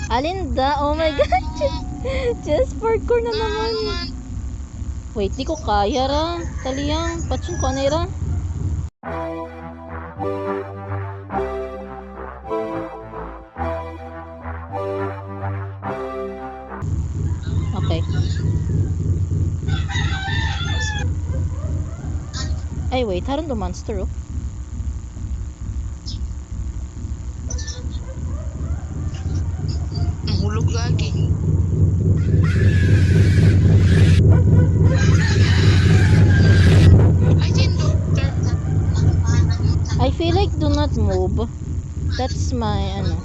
Alinda, oh my god. Just parkour na naman. Wait, di ko kaya ra. Taliyang, patsun ko na ra. Okay. Ay, wait. Haron do monster, oh. Mahulog lagi. I think doctor. I feel like do not move. That's my, ano.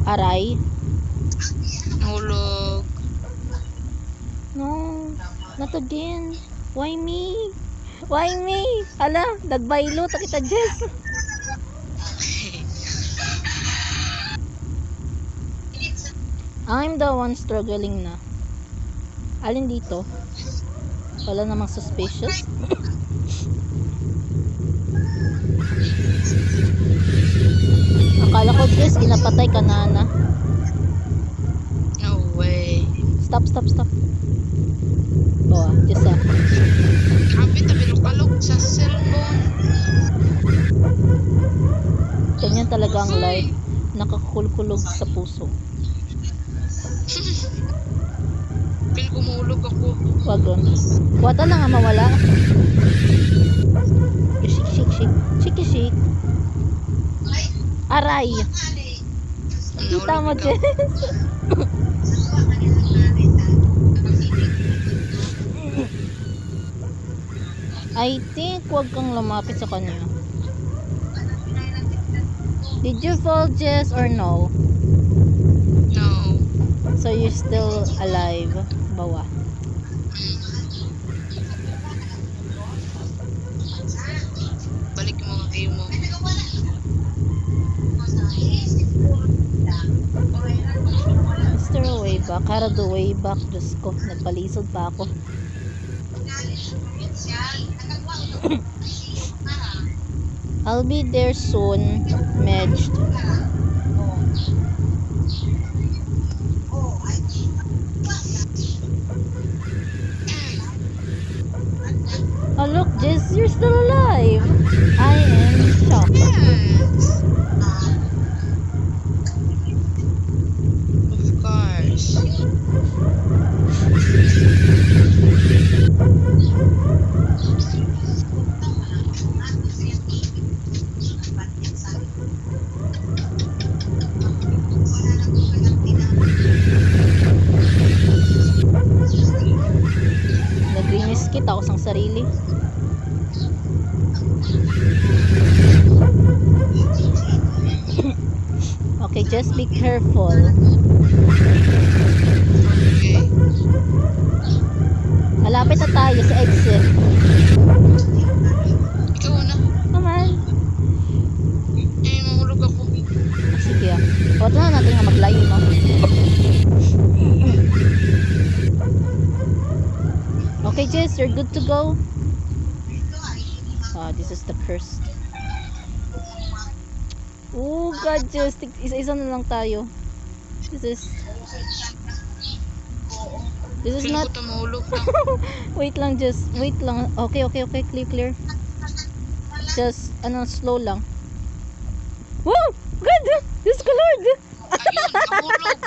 Aray. Mahulog. No, not again. Why me? Why me? Ala, nagbaylo ta kita, Jess. I'm the one struggling na. Alin dito? Wala namang suspicious. Akala ko, Jess, ginapatay ka na. No way. Stop. Oh, Jess ah. Grabe, tabi lukalog sa cellphone. Ganyan talaga ang life. Nakakulkulog sa puso. Feel ko mahulog ako. Wagon. Wata lang nga mawala. Shake. Aray. Kita mo, Jess. I think wag kang lumapit sa kanya. Did you fall, Jess, or no? No. So you're still alive. Bawa. Balik mo ang kayo mo. Mr. Way back. Kara the way back. Diyos ko. Nagpalisod pa ako. I'll be there soon. Medged. Oh look, Jess, you're still alive. I am shocked. Yes. Of course. Nag-remiskit ako sang sarili. Okay, just be careful. Okay. Malapit na tayo sa exit. Ikaw na. Come on. Eh, mahulog ako. Sige ah. Huwag na natin nga maglayo, no? Okay, Jess, you're good to go. This is the first. Oh God, Jess, isa-isa na lang tayo. This is Feel not. ko mahulog na. Wait lang, Jess. Wait lang. Okay. Clear. Just, slow lang. Woo! God! Diyos ko, Lord! Ayun, mahulog.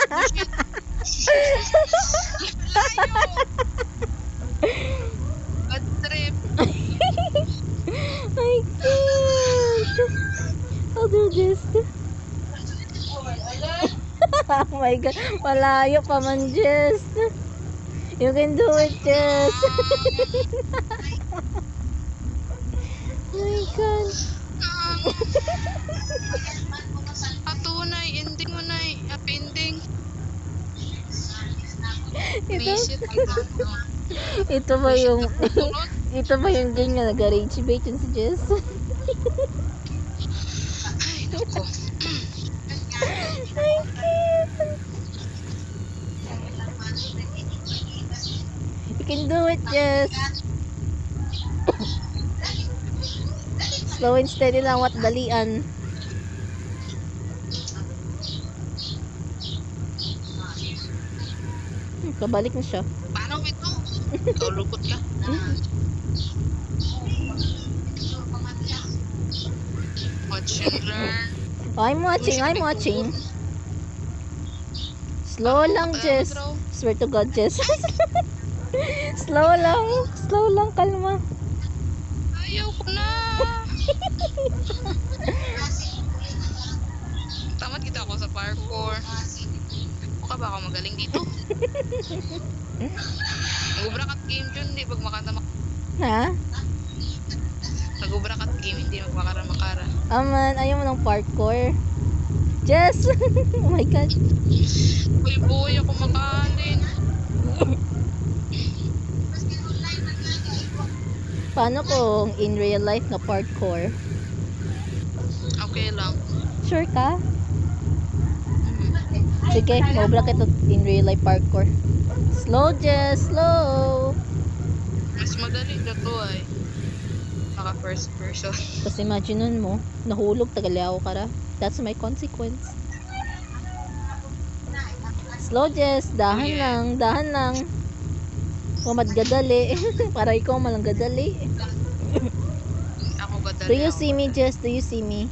Shit. Layo. Bad trip. I can't. I'll do this. Oh my God. Malayo pa man, Jess. You can do it, Jess. Oh my God. Patunay, ending mo na happy ending. Ito, Visit. ito ba yung game na nag-rage bait yun si Jess? Ay, naku. I can't. You can do it, Jess. Slow and steady lang, what dalian. Kabalik na siya. Paano ito? Ikaw lukot ka. Watch and learn. I'm watching. Slow lang, Jess. Swear to God, Jess. Slow lang, kalma. Ayaw ko na. Tamad kita ako sa parkour. Mukha ba ako magaling dito? Nag-ubrakat game dyan, hindi pag makata Ha? Nag-ubrakat game, hindi magmakara-makara. Aman, ayaw mo ng parkour. Jess! Oh my God. Uy, boy, ako makahalin. Paano kung in real life na parkour? Okay lang. Sure ka? Sige, mobra kita in real life parkour. Slow, Jess, slow. Mas madali na to ay. Naka first person. Tapos imagineun mo, nahulog, tagaliaw ka ra. That's my consequence. Slow, Jess. Dahan Oh, yeah. lang. Kumad gadali. Para ikaw malang gadali. Ako gadali. Do you see me, Jess? Do you see me?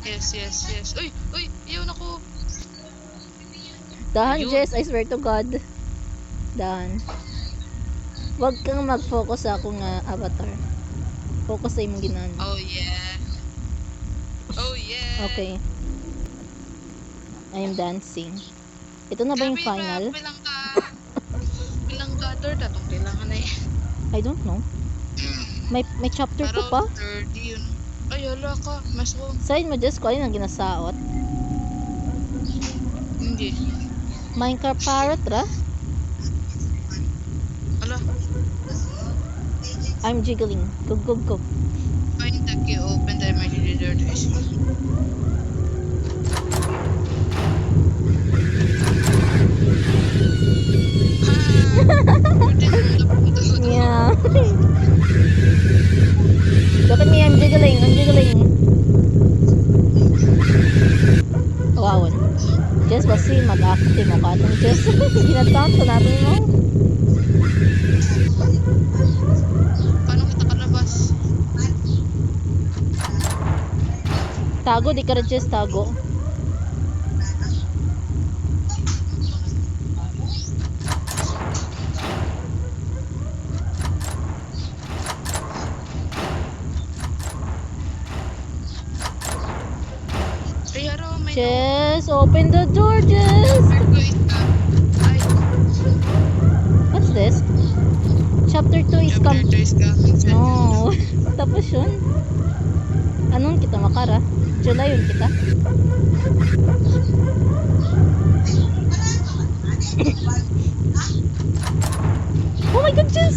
Yes. Uy, iyaw na ko. Dahan, Ayun. Jess. I swear to God. Dahan. Huwag kang mag-focus sa akong avatar. Focus sa imong ginaan. Oh yeah. Okay. I am dancing. Ito na ba yung Grabe final? Bilang ka, third atong kailangan na eh. I don't know. May chapter ko Pero pa. third yun. Ay, wala ka. Mas ko. Side mo, Jess, ko alin ang ginasaot. Hindi. Minecraft parrot ra. Ala, I'm jiggling. Go. find the key, open the emergency door to escape. Yeah. Look at me, I'm jiggling. Wow. Jess, basi mag-active mo ka itong Jess. Ginatount sa natin mo. Paano kita kalabas? Tago, di ka rin Jess, tago. Ay, haro, may Jess, open the door, Jess. Ay, What's this? Chapter 2 is chapter 2 is coming. No. Tapos yun. Anong kita makara? July yun kita. Oh my God, Jess!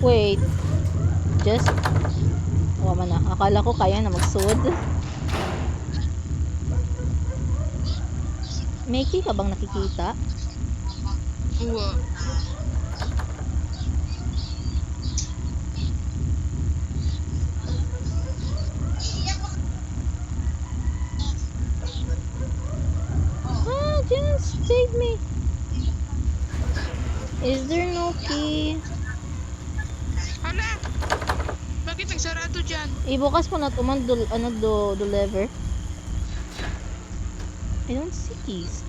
Wait. Jess? Wala na. Akala ko kaya na magsuod. Makey ka bang nakikita? Uwa. Ah, Jess, save me. Is there no key? Hala! Bakit nagsarado dyan? Ibukas mo na tuman do lever. I don't see keys.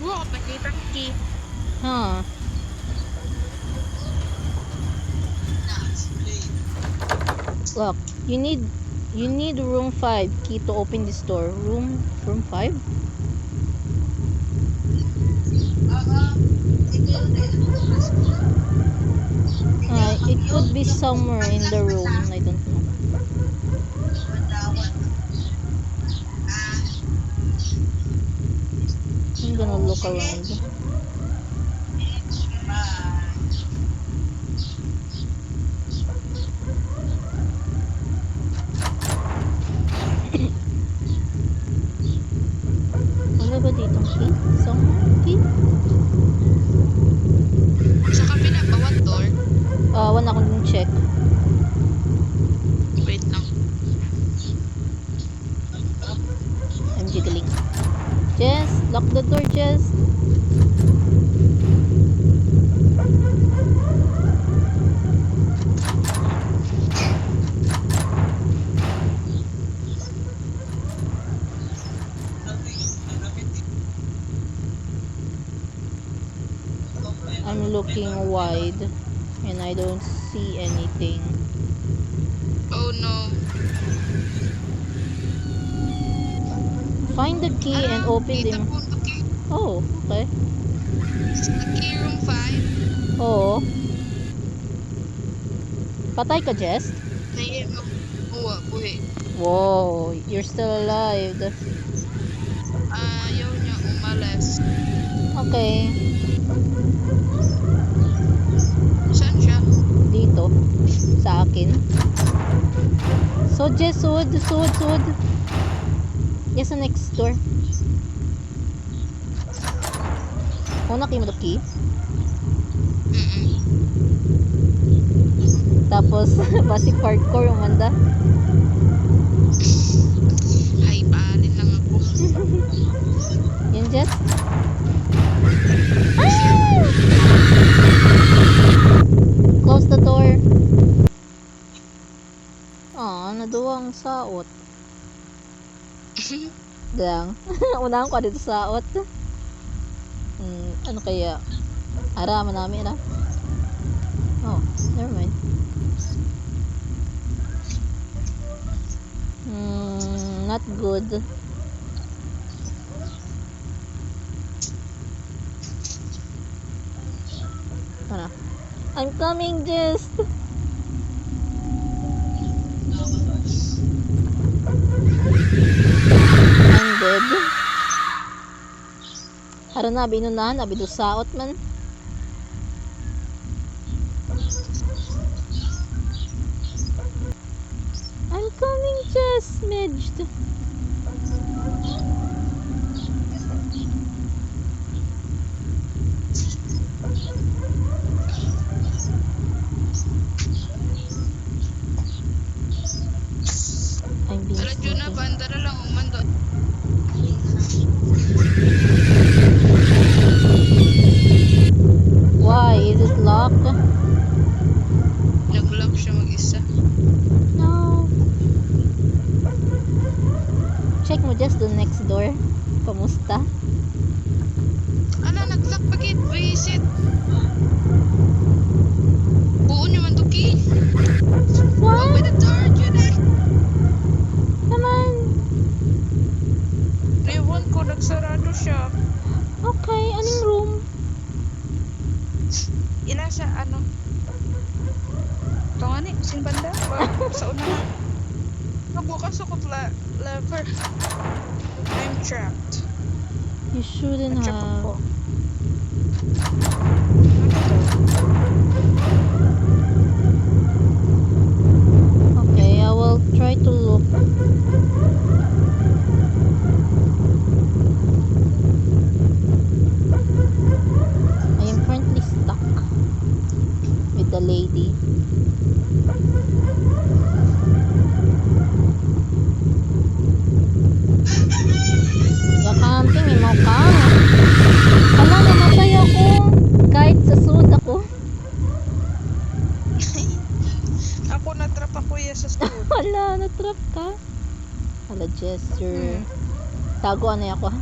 Wow, nakita ko key. Huh. Look, you need room 5 key to open this door. Room 5? It could be somewhere in the room. I don't know. I'm gonna look around. mag-check. Wait lang. I'm jiggling. Jess, lock the door, Jess. I'm looking wide and I don't see anything. Oh no. Find the key and open Kita them. po the key. Oh, okay. The key room 5. Oo. Patay ka, Jess? Naiya mo. Oo, buhay. Whoa, you're still alive. Ayaw niya umalis. Okay, Saan siya? dito. Sa akin. So, Jess, sud. Yes, sa next door. Una kayo mo the key. Mm-mm. Tapos, basic parkour umanda. Ay, paalin lang ako. Yun, Jess. Close the door. Naduwang saot. Lang. Unahan ko dito saot. Ano kaya? Ara, manami ara. Oh, never mind. Not good. Ano? I'm coming, Jess. I'm dead. Haro na, binunahan, abidusaot man. I'm coming, Jess. Medged. I'm being Alam nyo na, sneaky. banda na lang umando. Why? Is it locked? Nag-lock siya mag-isa. No. Check mo just the next door. Kamusta? Ala, nag-lock pagit. Visit. Buo nyo man to key. What? Open the door, Judy. Naman. Ewan ko, nagsarado siya. Okay, anong room? Ila sa ano? Ito nga ni, sin banda. Sa una na. Nabukas ako lever. I'm trapped. You shouldn't Trap ako. have. Okay, I will try to look. I am currently stuck with the lady. Yakamping, may mga kang. Hala, namatay ako. Kahit sa sud ako. Ako na-trap ako sa school. Hala, natrap ka. Hala, Jess, you're... Tago ano ako ha?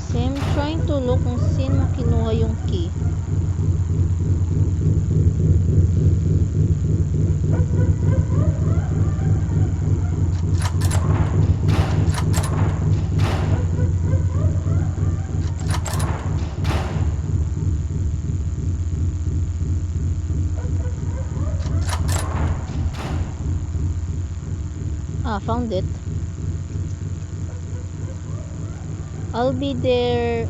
So, I'm trying to look kung sino kinuha yung key. Found it. I'll be there,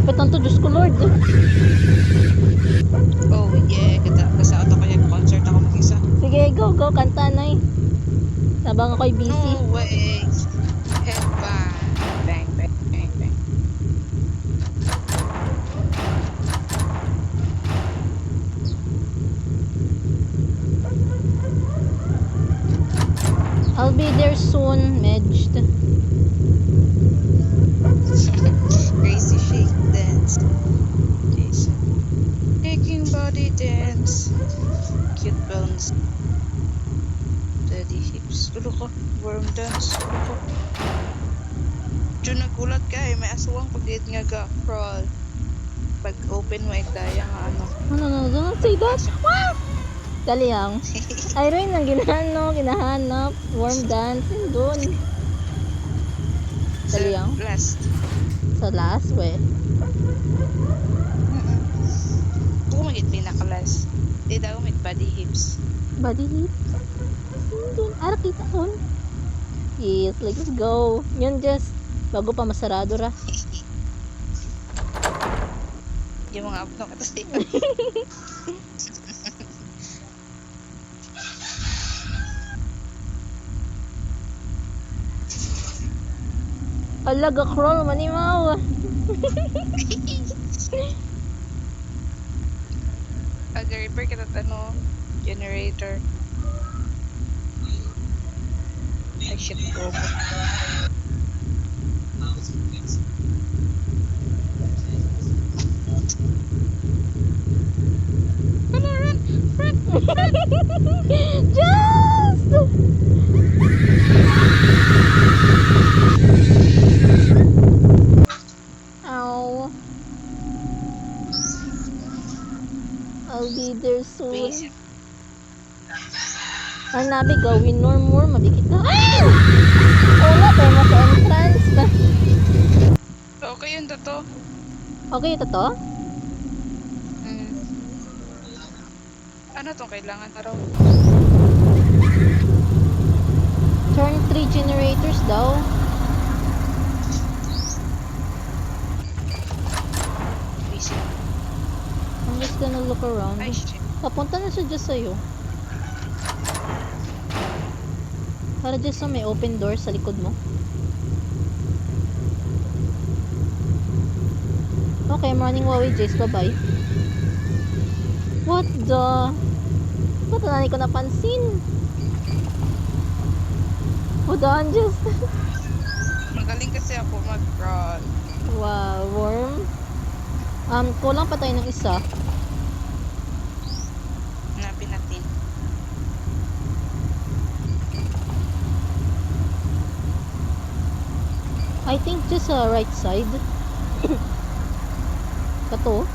Lapit lang to, Diyos ko Lord. Oh yeah, kasaot ako yung concert ako mag-isa. Sige, go, go, kanta na eh. Sabang ako'y busy. No way. Headbang. Bang, bang, bang, bang. I'll be there soon, Medged. Crazy shake dance. Jason. Making body dance. Cute bones. Daddy hips. Ulo ko. Worm dance. Ulo ko. Diyo nagulat ka eh. May aswang pag-gate nga ga-crawl. Pag open mo daya nga ano. No, don't say that. Wow! Dali lang. Irene ang ginahanap. Warm dance. Yun dun. Dali lang. Last. Sa last, we. Kung magit pinakalas. Di daw may body hips. Body heat. Yun dun. Ara, kita dun. Yes, let's go. Yun, just. Bago pa masarado ra. Yung mga abno ka kasi. Alaga crawl, manimaw. Aga-repair kita ano, generator. Ay shit, go. Just! Ow. I'll be there soon. Wait. Ang nabi gawin more mabikit na. Ah! Wala tayo mo sa entrance na. Okay yun to. Okay, ito to? Ano tong kailangan na raw? Turn 3 generators daw. Busy. I'm just gonna look around. Ay shit. Papunta na siya dyan sa'yo. Para dyan sa may open door sa likod mo. Okay, I'm running away, Jace. Bye-bye. What the? Ba't na ko napansin? Hold on, just. Magaling kasi ako mag-crawl. Wow, worm. Kulang pa tayo ng isa. Hanapin natin. I think just right side. Kato.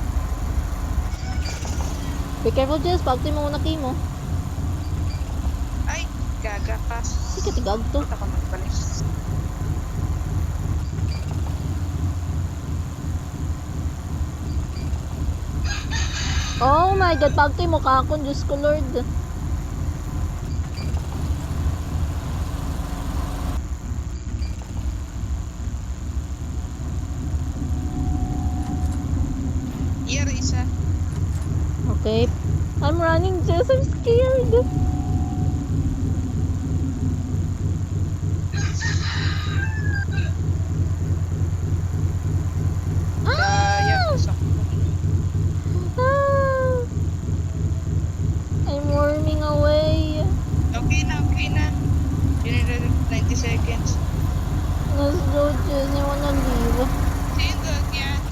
Be careful, Jess. Pagto mo muna kay mo. Ay, gaga ka. Sige, tigag to. Ako magbalik. Oh my God, pagto mo kakon. Diyos ko, Lord. Yara isa. Okay. I'm running, Jess. I'm scared. Daya ko sa Ah! I'm warming away. Okay na. You need 90 seconds. Let's go, Jess. I wanna leave. Sa'yo gag yan.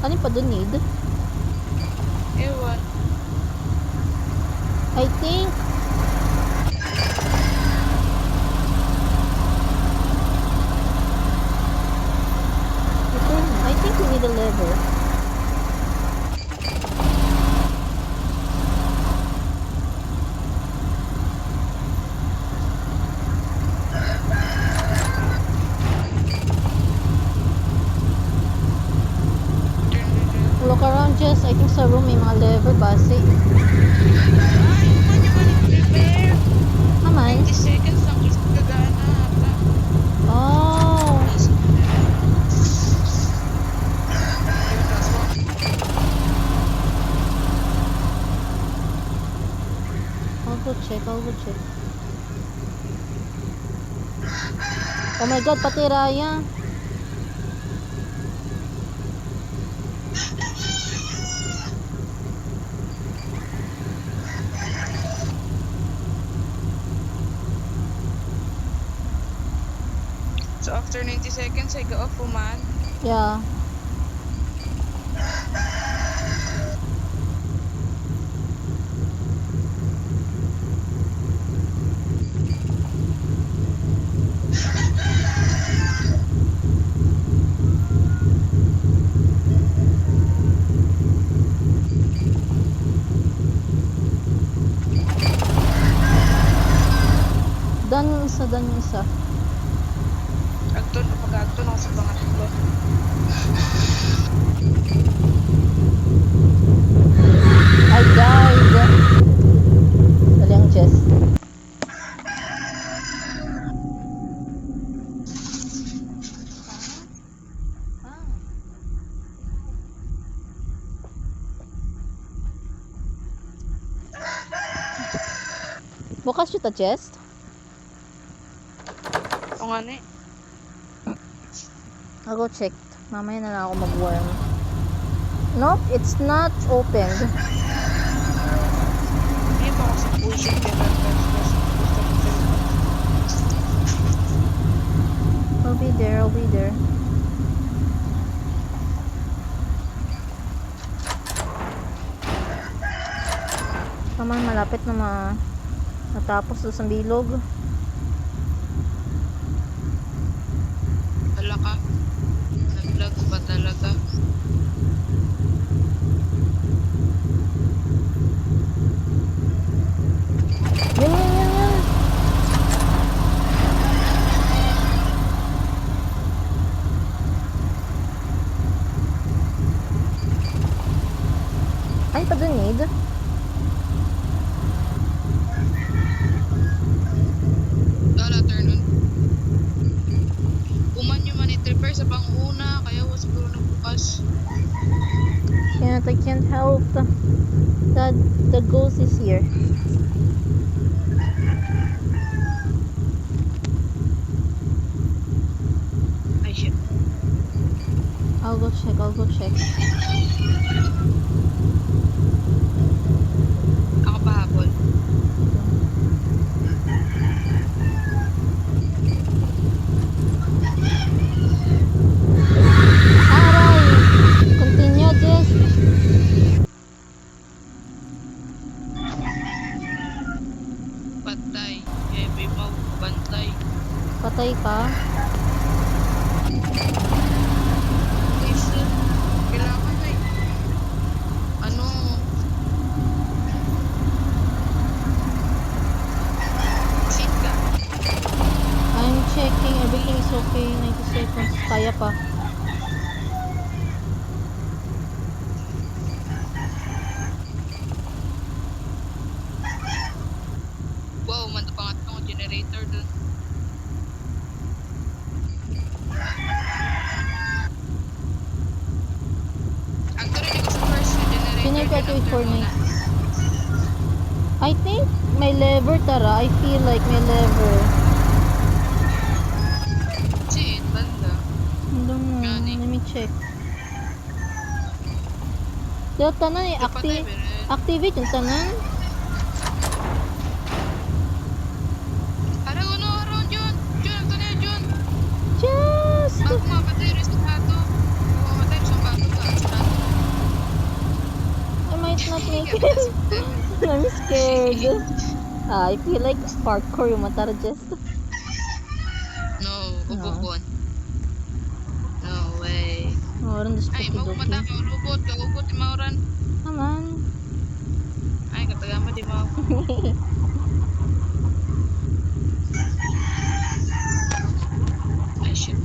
Ano pa doon need? Ewan. I think I think we need a lever. Look around, Jess. I think sa room may mga lever base. Ay, prepare. Naman. 90 seconds lang is gagana ata. Oh. Easy na. go check, I'll go check. Oh my god, pati Raya. So after 90 seconds, I go off man. Yeah. Dan yung isa, dan yung isa. Agton, pag-agton ako sa pangatlo. I died. Dali ang chest. Bukas siya ta chest? O nga ni. I'll go check. Mamaya na lang ako mag-worm. Nope, it's not opened. Hindi pa ako sa bullshit kaya I'll be there, I'll be there. Come on, malapit na matapos doon sa bilog. Wala ka. Nag-vlog ba talaga? Yan. Ay, pa dun need. Dala, turn on. Uman yung manit-repair sa pang-una, kaya was siguro nagbukas. I can't help. The ghost is here. Ay, shit. I'll go check. Ako pa habol. Aray! Continue, Jess. Patay. Heavy mo, bantay. Patay ka? Ay, shit. Kailangan ay. Ano? Sit ka. I'm checking. Everything is okay. 90 seconds. Kaya pa. Wow, manta pangatlong generator dun. Actually, hindi ko sa first generator. Can I try to then wait for after me? muna. I think my lever, Tara. I feel like my lever. Shit, banda. I don't know. Gani. Let me check. Yung tanan eh. Napatay, Beren. Activate yung tanan. Ara, uno, around Jun. Jun, ito na Jun. Just. Ako mapatay, resultado. Ako mapatay, resultado ka. Resultado. I might not make it. I'm scared. I feel like parkour yung matara just. No, No. ubukon. No way. Oh, rin the Ay, spooky magpumata dookie. ka, ulubot, kaubot, imauran. Come on. Ay, katagama, di mo. Ay, shit.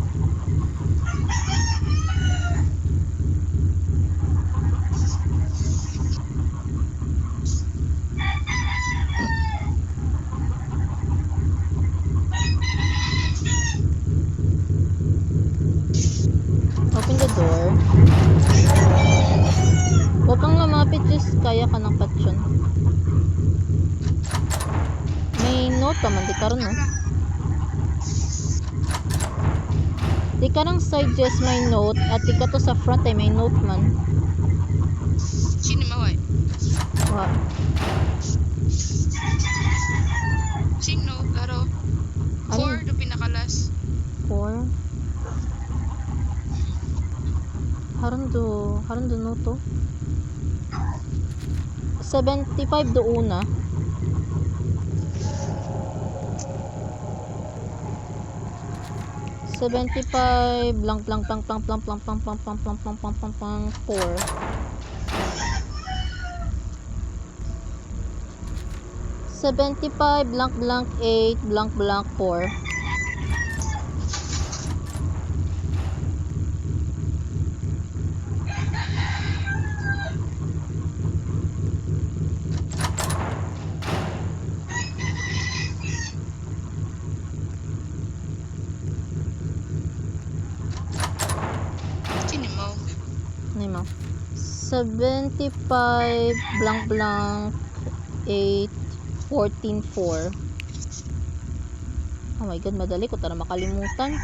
Open the door. Huwag kang lumapit, just kaya ka ng patyon. note pa man, di karon no. Di karang side Jess may note at di ka to sa front ay may note man. Sino maway? Wa. Sing no, karo. Ano? 4 do pinakalas. 4. Haron do no to. 75 do una. $75 blank blank blank blank blank blank blank blank blank blank blank blank blank blank 4. 75 blank blank 8 blank blank 4. Sino mo? Ano mo? 75 blank blank 8 14 4. Oh my god, madali ko tara makalimutan.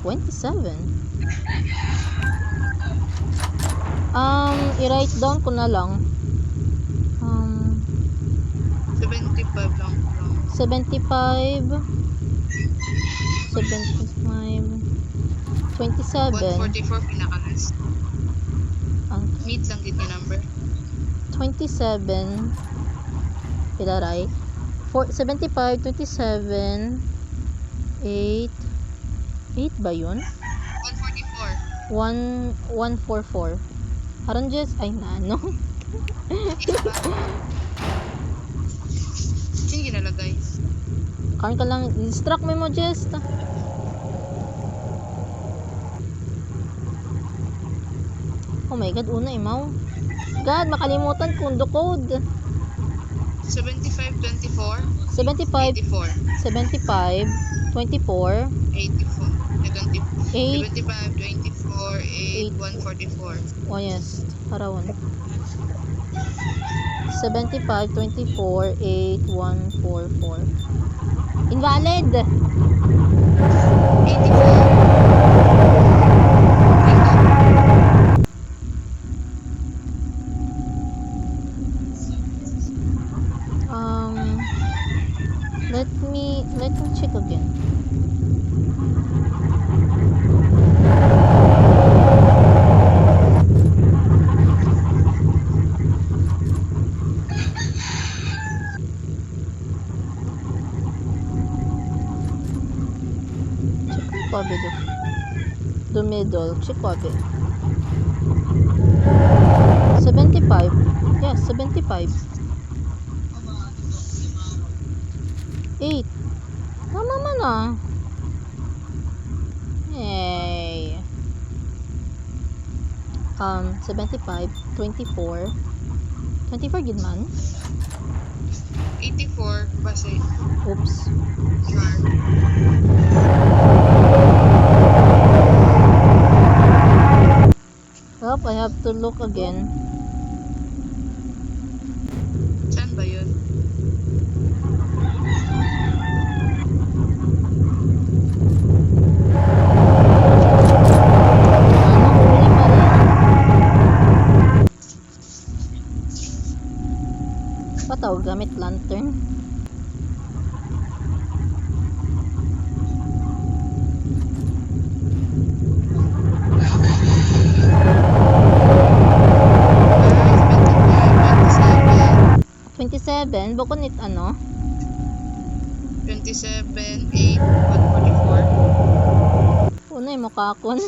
$27. I-write down ko na lang. 75 lang. 75 27 144 pinakalas. ang Need lang din yung number. 27 pilaray 75 27 8 ba yun? 144. 144 haron Jess ay na ano. Sino ginalagay? Karon ka lang distract mo Jess. Oh my god, una imaw. God, makalimutan kung do code. 75, 24, 75 84, 75 24 84, 8 75, 24, 8, 144. oh yes, harawan. 75 24 8 144. Invalid. 84. Let me check again. Check ko abi the middle. Check ko abi. 75. Yes, 75. 8. Tama man ah. Hey. 75, 24. 24 gid man. 84, base. Oops. Sure. Well, I have to look again. Saan ba yun? Huli pa rin. Pataw gamit lantern. Bukod nit ano? 27, 8, 144. Unay mo kakon.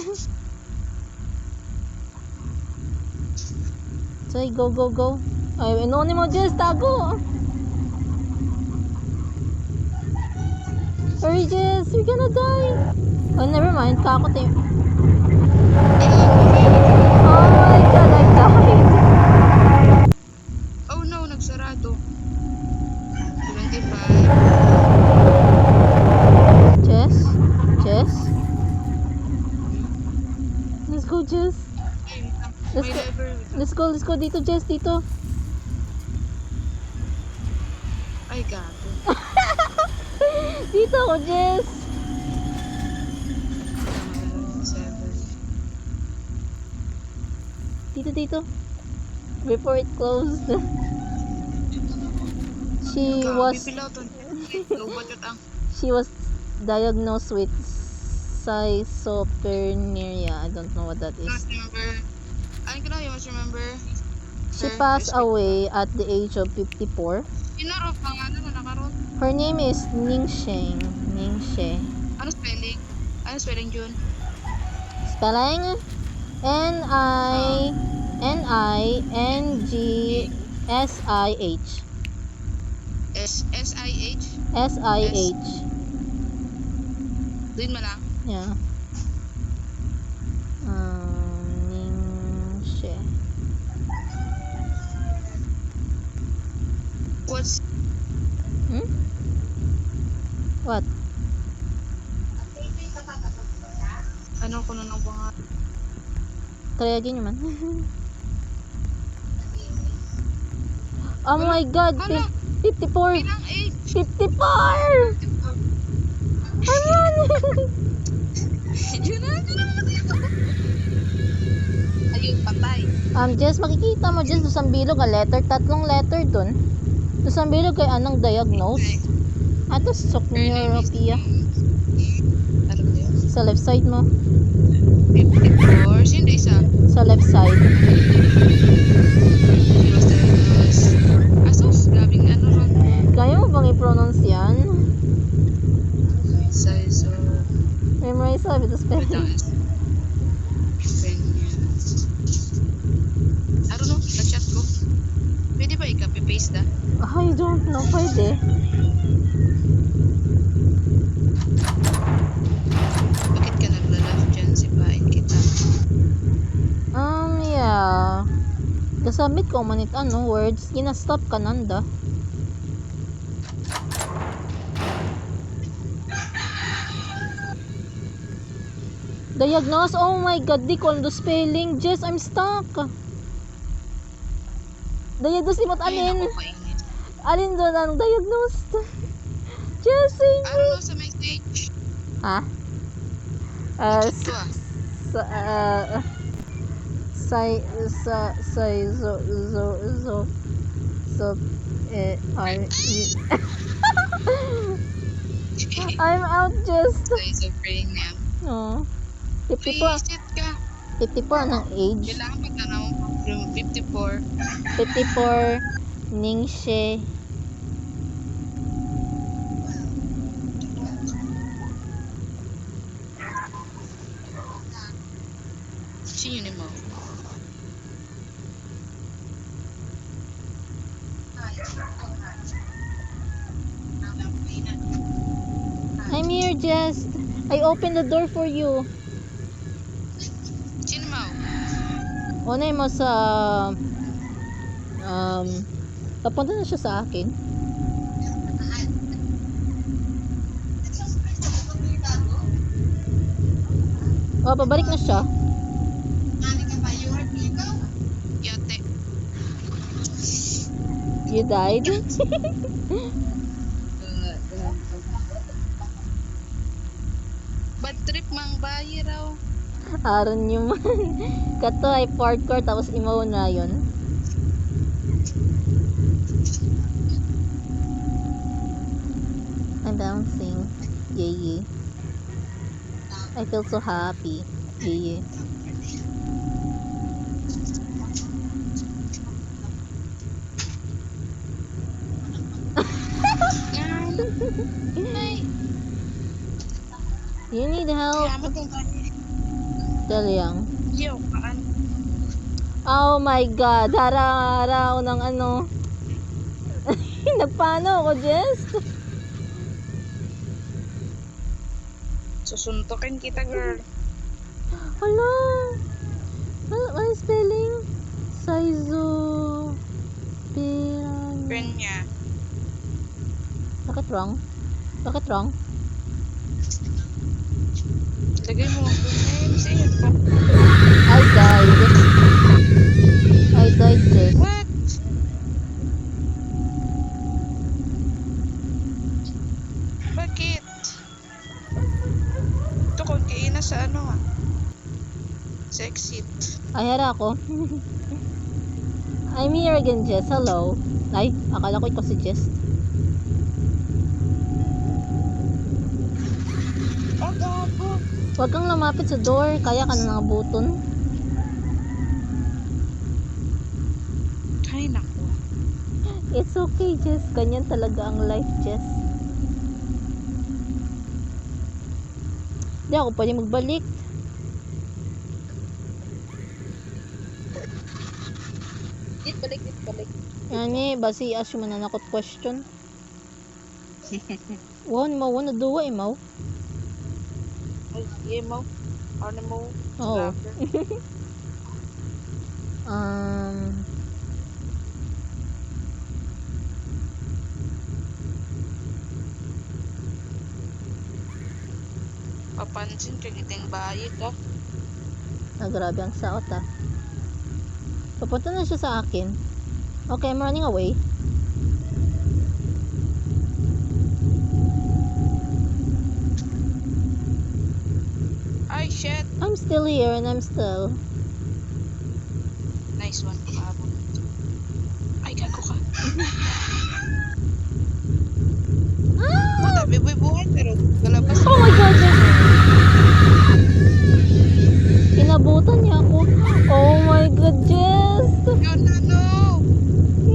Say, go, go, go. Ay, ano ni mo, Jess? Tago! Hurry, Jess! You're gonna die! Oh, never mind. Kakot eh. Oh my god, I died! Oh no, nagsarado. 25. Jess? Jess? Let's go, Jess. Game. dito, Jess, dito. Ay, gato. Dito ako, Jess. 7. Dito. Before it closed. She was she was diagnosed with schizophrenia. I don't know what that is. You must remember. She passed away at the age of 54. Pinaro pangalan na nakarot. Her name is Ningshe. Ningshe. Ano spelling? Ano spelling, June? Spelling Ningsh. S-I-H? SIH. Doon mo lang. Yeah. Ningshe. What's What? ano ko na ng pangalan? Tryagin naman. Oh my God! Hala! 54! Ilang age? 54! Ayan! June na ayun, patay. Jess, makikita mo dyan sa bilog, letter, tatlong letter dun. Sa bilog kay anong diagnose? Ato, Socneropia. Ano ba yun? Sa left side mo. 54. Sino isa? Sa left side. She was diagnosed. Asos, gabing ano ron. Kaya mo bang i-pronounce yan? Size of... Memorize sabi to spelling. I don't know, na-chat ko. Pwede ba i-copy-paste na? I don't know, pwede. Bakit ka nagla-laugh dyan? Sipain kita. Yeah. Kasabit ko manit words, gina-stop ka nanda. Diagnose, oh my God, di ko the spelling. Jess, I'm stuck. Diagnose, di mo't Ay, alin. naku, mainit. Alin doon ang diagnosed? Jessie! I don't know sa message. Ha? Chat ko I'm out just. Size of brain niya. Oh. 54. Visit ka. 54 ng age. Kailangan pa tanaw yung 54. 54 Ningshe. Sino ni mo? I'm here, Jess. I opened the door for you. Sino mo? Unay mo sa papunta na siya sa akin. Oh, pabalik na siya. Yate. You died? Bad trip mang bayi raw. Aron nyo man. Kato ay hardcore tapos imaw na yun. I'm bouncing. Yay. I feel so happy. Yay. You need help. Kaya mo kung kanya. Dalyang. Yo, kaan. Oh my God. Hara-hara ng ano. Nagpano ako, Jess? Susuntokin kita, girl. Hala. Ano spelling? Saizo. Piran. Friend niya. Bakit wrong? Bakit wrong? Lagay mo ang name sa iyo. I died. I died, Jess. What? Bakit? Ito kung kaina sa ano ah. Sa exit. Ay, hara ako. I'm here again, Jess. Hello. Ay, akala ko ikaw si Jess. Oh, gago. Huwag kang lumapit sa door. Kaya ka na nangabuton. Ay, naku. It's okay, Jess. Ganyan talaga ang life, Jess. Hindi ako pwede magbalik. Dit balik. Yani, basi ask yung mananakot question. Wan mo, wan na duwa eh, mo. Ay, sige mo. Ano mo? Oo. Slapper. Papansin ka giting bayi ka. Grabe ang saot ah. Papunta na siya sa akin. Okay, I'm running away. Ay, shit. I'm still here and I'm still. Nice one. Pahabol. Ay, gago ka. Matabi buhay pero galabas. Oh my god! Inabutan niya ako. Oh my god, Jess! Yun na, no!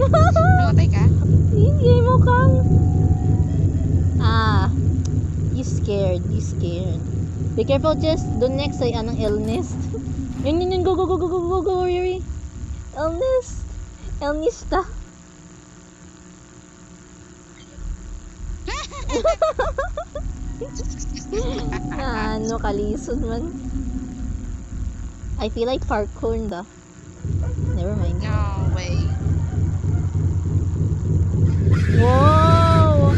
Namatay ka? Hindi mo kang... You scared. Be careful, Jess. Doon next ay anong illness. Yun. Go. Yuri. Illness ta. Ano, kalison man. I feel like parkour da. Never mind. No way. Whoa!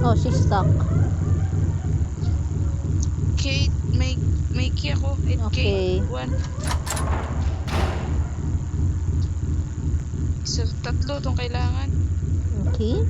Oh, she's stuck. Kate, may key ako. Okay. Kate, 1. So, 3 tong kailangan. Okay.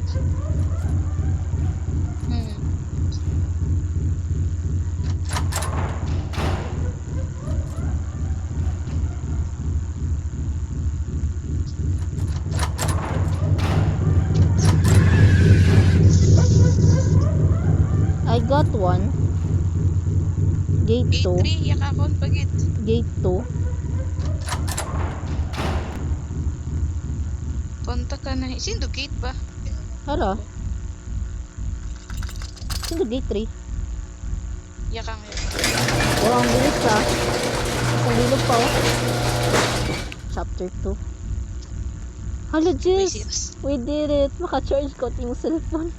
I got one. Gate Gate 2. 3, yakakon pagit. Gate 2. Punta ka na. Sino gate ba? Hala. Sino gate 3? Yakang yun. Wow, ang bilis ah. Isang bilog pa oh. Chapter 2. Hala, Jess! Serious. We did it! Maka-charge ko yung cellphone.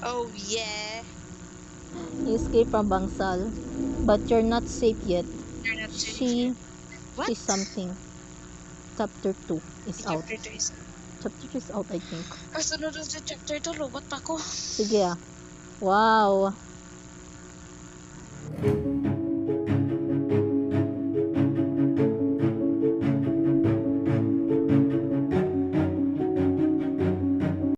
Oh, yeah. You escape from Bangsal. But you're not safe yet. You're not safe. She What? is something. Chapter 2 is out. Chapter 2 is... Chapter 2 is out, I think. Kasunod sa chapter 2, robot pa ko. Sige ah. Wow.